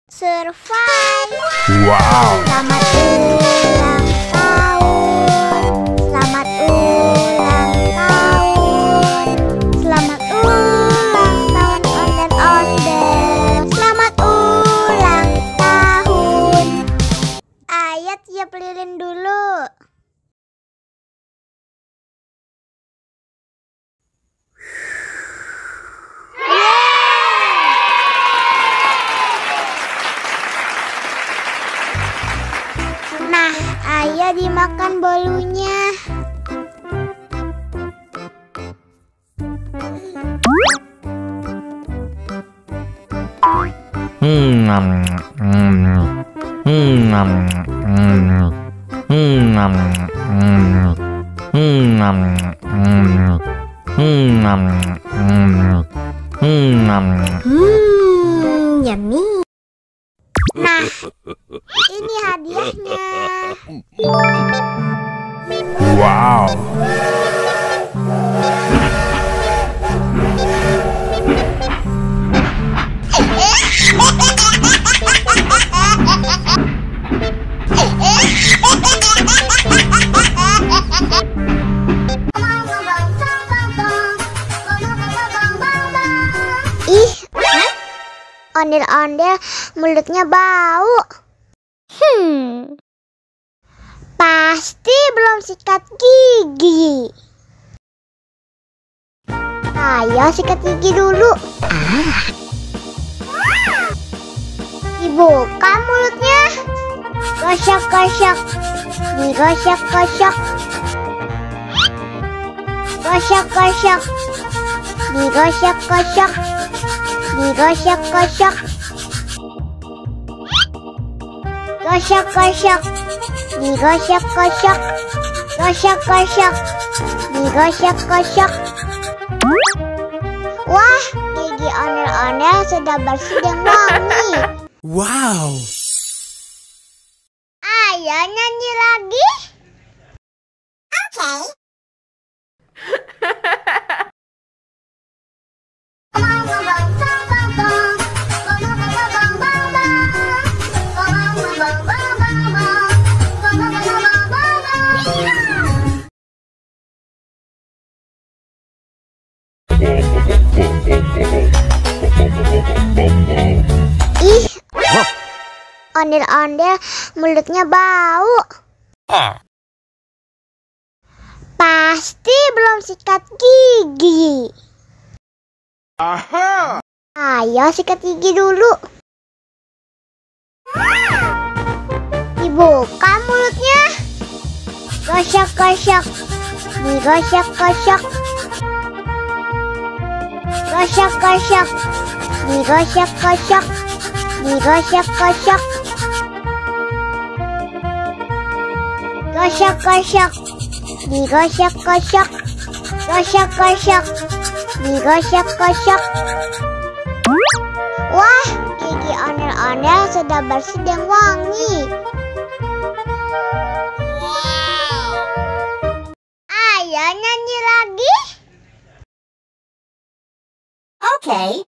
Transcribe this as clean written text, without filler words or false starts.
Survive. Wow. Selamat ulang tahun. Selamat ulang tahun. Selamat ulang tahun Ondel-ondel. Selamat ulang tahun. Ayo tiup lilin dulu. Nah, ayo dimakan bolunya. Yummy. Nah, ini hadiahnya. Wow. Ih, ondel-ondel mulutnya bau. Pasti belum sikat gigi. Ayo sikat gigi dulu. Dibuka mulutnya. Gosok-gosok. Digosok-gosok. Gosok-gosok. Digosok-gosok. Digosok-gosok. Gosok-gosok. Digosok-gosok. Gosok-gosok. Digosok-gosok. Wah, gigi ondel-ondel sudah bersih dan wangi. Wow. Ayo nyanyi lagi. Oke. Ih, ondel-ondel mulutnya bau. Pasti belum sikat gigi. Ayo sikat gigi dulu. Dibuka mulutnya. Gosok-gosok. Digosok-gosok. Gosok-gosok. Digosok-gosok. Digosok-gosok. Gosok-gosok. Digosok-gosok. Gosok-gosok. Digosok-gosok. Wah, gigi ondel-ondel sudah bersih dan wangi. Ayo nyanyi lagi. Oke.